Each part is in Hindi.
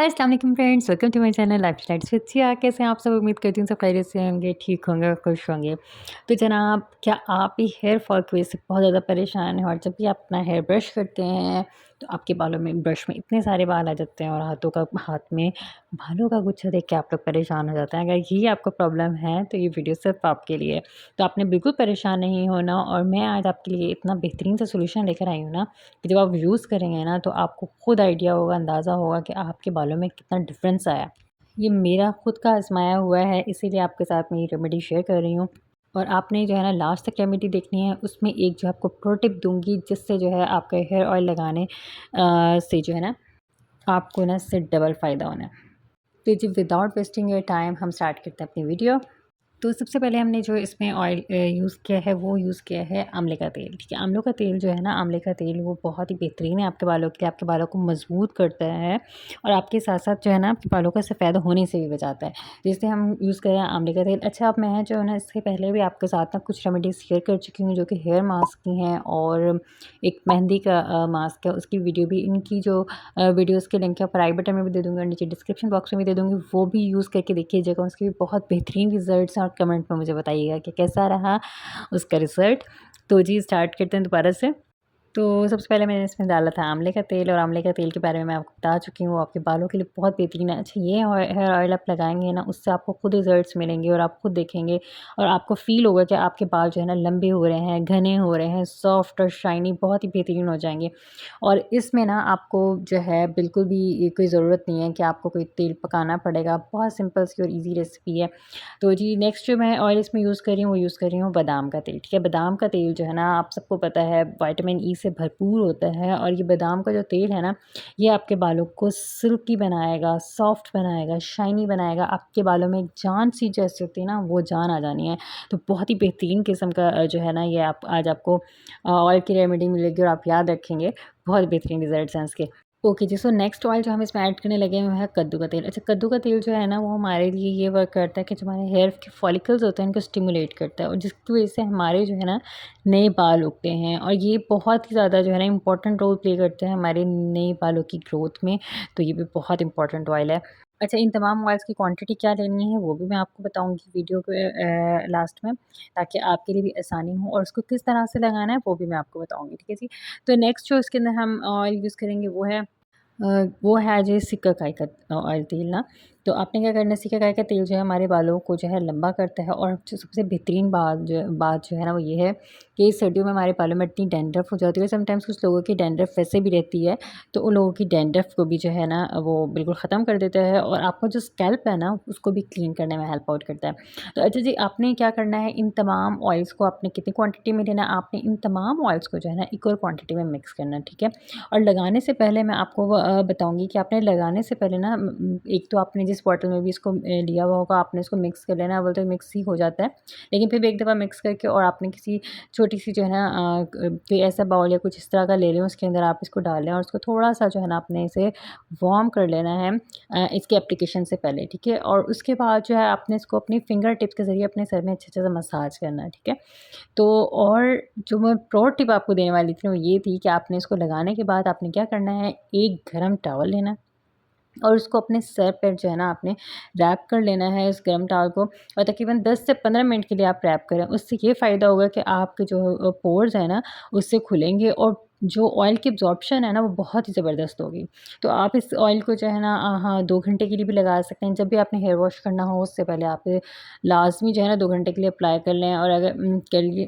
अस्सलाम वालेकुम friends, welcome to my channel lifestyle with. कैसे हैं आप सब? उम्मीद करती हूँ सब खैरियत से होंगे, ठीक होंगे और खुश होंगे। तो जनाब, क्या आप भी हेयर फॉल की वजह से बहुत ज़्यादा परेशान हैं और जब भी आप अपना हेयर ब्रश करते हैं तो आपके बालों में ब्रश में इतने सारे बाल आ जाते हैं और हाथ में बालों का गुच्छा देख के आप लोग परेशान हो जाते हैं? अगर ये आपको प्रॉब्लम है तो ये वीडियो सिर्फ आपके लिए है। तो आपने बिल्कुल परेशान नहीं होना और मैं आज आपके लिए इतना बेहतरीन सा सोल्यूशन लेकर आई हूँ ना कि जब आप यूज़ करेंगे ना तो आपको खुद आइडिया होगा, अंदाज़ा होगा कि आपके बालों में कितना डिफरेंस आया। ये मेरा खुद का आज़माया हुआ है, इसीलिए आपके साथ मैं ये रेमेडी शेयर कर रही हूँ। और आपने जो है ना लास्ट तक रेमेडी देखनी है, उसमें एक जो आपको प्रो टिप दूँगी जिससे जो है आपका हेयर ऑयल लगाने से जो है ना आपको ना इससे डबल फ़ायदा होना है। तो जी विदाउट वेस्टिंग योर टाइम हम स्टार्ट करते हैं अपनी वीडियो। तो सबसे पहले हमने जो इसमें ऑयल यूज़ किया है वो यूज़ किया है आंवले का तेल। ठीक है, आंवलों का तेल जो है ना, आंवले का तेल वो बहुत ही बेहतरीन है आपके बालों के लिए, आपके बालों को मजबूत करता है और आपके साथ साथ जो है ना आपके बालों का सफ़ेद होने से भी बचाता है। जैसे हम यूज़ कर रहे हैं आंवले का तेल। अच्छा, अब मैं जो है ना इससे पहले भी आपके साथ ना कुछ रेमेडीज़ शेयर कर चुकी हूँ जो कि हेयर मास्क की हैं और एक मेहंदी का मास्क है, उसकी वीडियो भी, इनकी जो वीडियोज़ के लिंक है ऊपर आई बटन में भी दे दूँगी और नीचे डिस्क्रिप्शन बॉक्स में भी दे दूँगी। वो भी यूज़ करके देखिएगा, उसके भी बहुत बेहतरीन रिज़ल्ट्स हैं और कमेंट में मुझे बताइएगा कि कैसा रहा उसका रिज़ल्ट। तो जी स्टार्ट करते हैं दोबारा से। तो सबसे पहले मैंने इसमें डाला था आंवले का तेल और आंवले का तेल के बारे में मैं आपको बता चुकी हूँ, आपके बालों के लिए बहुत बेहतरीन है। अच्छा, ये हेयर ऑयल आप लगाएँगे ना, उससे आपको खुद रिज़ल्ट्स मिलेंगे और आप खुद देखेंगे और आपको फ़ील होगा कि आपके बाल जो है ना लंबे हो रहे हैं, घने हो रहे हैं, सॉफ्ट और शाइनी बहुत ही बेहतरीन हो जाएँगे। और इसमें ना आपको जो है बिल्कुल भी कोई ज़रूरत नहीं है कि आपको कोई तेल पकाना पड़ेगा, बहुत सिंपल सी और ईज़ी रेसिपी है। तो जी नेक्स्ट जो मैं ऑयल इसमें यूज़ कर रही हूँ वो यूज़ कर रही हूँ बादाम का तेल। ठीक है, बादाम का तेल जो है ना आप सबको पता है विटामिन ई से भरपूर होता है और ये बादाम का जो तेल है ना ये आपके बालों को सिल्की बनाएगा, सॉफ्ट बनाएगा, शाइनी बनाएगा। आपके बालों में एक जान सी जैसी होती है ना, वो जान आ जानी है। तो बहुत ही बेहतरीन किस्म का जो है ना ये आप आज आपको ऑयल की रेमेडी मिलेगी और आप याद रखेंगे, बहुत बेहतरीन रिजल्ट्स हैं इसके। ओके जी, सो नेक्स्ट ऑयल जो हम इसमें ऐड करने लगे हुए हैं कद्दू का तेल। अच्छा, कद्दू का तेल जो है ना वो हमारे लिए ये वर्क करता है कि जो हमारे हेयर के फॉलिकल्स होते हैं इनको स्टिमुलेट करता है और जिसकी वजह से हमारे जो है ना नए बाल उगते हैं और ये बहुत ही ज़्यादा जो है ना इम्पोर्टेंट रोल प्ले करते हैं हमारे नए बालों की ग्रोथ में। तो ये भी बहुत इंपॉर्टेंट ऑयल है। अच्छा, इन तमाम ऑयल्स की क्वांटिटी क्या लेनी है वो भी मैं आपको बताऊँगी वीडियो के लास्ट में, ताकि आपके लिए भी आसानी हो और उसको किस तरह से लगाना है वो भी मैं आपको बताऊँगी। ठीक है जी। तो नेक्स्ट जो इसके अंदर हम ऑयल यूज़ करेंगे वो है जी सिकाकाई का ऑयल तेल ना। तो आपने क्या करना है, सिकाकाई का तेल जो है हमारे बालों को जो है लंबा करता है और जो सबसे बेहतरीन बात जो है ना वो ये है कि सर्दियों में हमारे बालों में इतनी डैंड्रफ हो जाती है। समटाइम्स कुछ लोगों की डैंड्रफ वैसे भी रहती है, तो उन लोगों की डैंड्रफ को भी जो है ना वो बिल्कुल ख़त्म कर देता है और आपका जो स्कैल्प है ना उसको भी क्लीन करने में हेल्प आउट करता है। तो अच्छा जी, आपने क्या करना है, इन तमाम ऑयल्स को आपने कितनी क्वांटिटी में लेना है, आपने इन तमाम ऑयल्स को जो है ना इक्वल क्वांटिटी में मिक्स करना है। ठीक है, और लगाने से पहले मैं आपको बताऊँगी कि आपने लगाने से पहले ना एक तो आपने जिस बॉटल में भी इसको लिया हुआ होगा आपने इसको मिक्स कर लेना है। बोलते मिक्स ही हो जाता है, लेकिन फिर भी एक दफ़ा मिक्स करके और आपने किसी छोटी-सी जो है ना कोई ऐसा बाउल या कुछ इस तरह का ले लें, उसके अंदर आप इसको डाल लें और उसको थोड़ा-सा जो है ना आपने इसे वार्म कर लेना है इसके एप्लीकेशन से पहले। ठीक है, और उसके बाद जो है आपने इसको अपनी फिंगर टिप्स के ज़रिए अपने सर में अच्छे-अच्छे से मसाज करना है। ठीक है, तो और जो मैं प्रो टिप आपको देने वाली थी वो ये थी कि आपने इसको लगाने के बाद आपने क्या करना है, एक गरम टॉवल लेना और उसको अपने सर पर जो है ना आपने रैप कर लेना है इस गरम टॉवल को और तकरीबन 10 से 15 मिनट के लिए आप रैप करें। उससे ये फ़ायदा होगा कि आपके जो पोर्स हैं ना उससे खुलेंगे और जो ऑयल की एब्ज़ॉर्प्शन है ना वो बहुत ही ज़बरदस्त होगी। तो आप इस ऑयल को जो है ना हाँ 2 घंटे के लिए भी लगा सकते हैं। जब भी आपने हेयर वॉश करना हो उससे पहले आप लाज़मी जो है ना 2 घंटे के लिए अप्लाई कर लें और अगर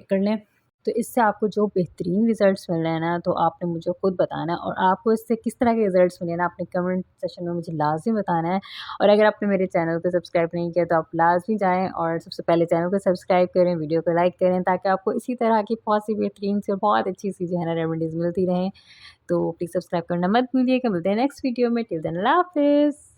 कर लें तो इससे आपको जो बेहतरीन रिज़ल्ट्स मिल रहे हैं ना, तो आपने मुझे खुद बताना है और आपको इससे किस तरह के रिज़ल्ट्स मिले ना, आपने कमेंट सेक्शन में मुझे लाज़मी बताना है। और अगर आपने मेरे चैनल को सब्सक्राइब नहीं किया, तो आप लाज़मी जाएँ और सबसे पहले चैनल को सब्सक्राइब करें, वीडियो को लाइक करें, ताकि आपको इसी तरह की बहुत सी बेहतरीन सी और बहुत अच्छी-सी जो है ना रेमेडीज़ मिलती रहें। तो प्लीज़ सब्सक्राइब करना मत भूलिएगा। मिलते हैं नेक्स्ट वीडियो में। टिल देन अल्लाह हाफ़िज़।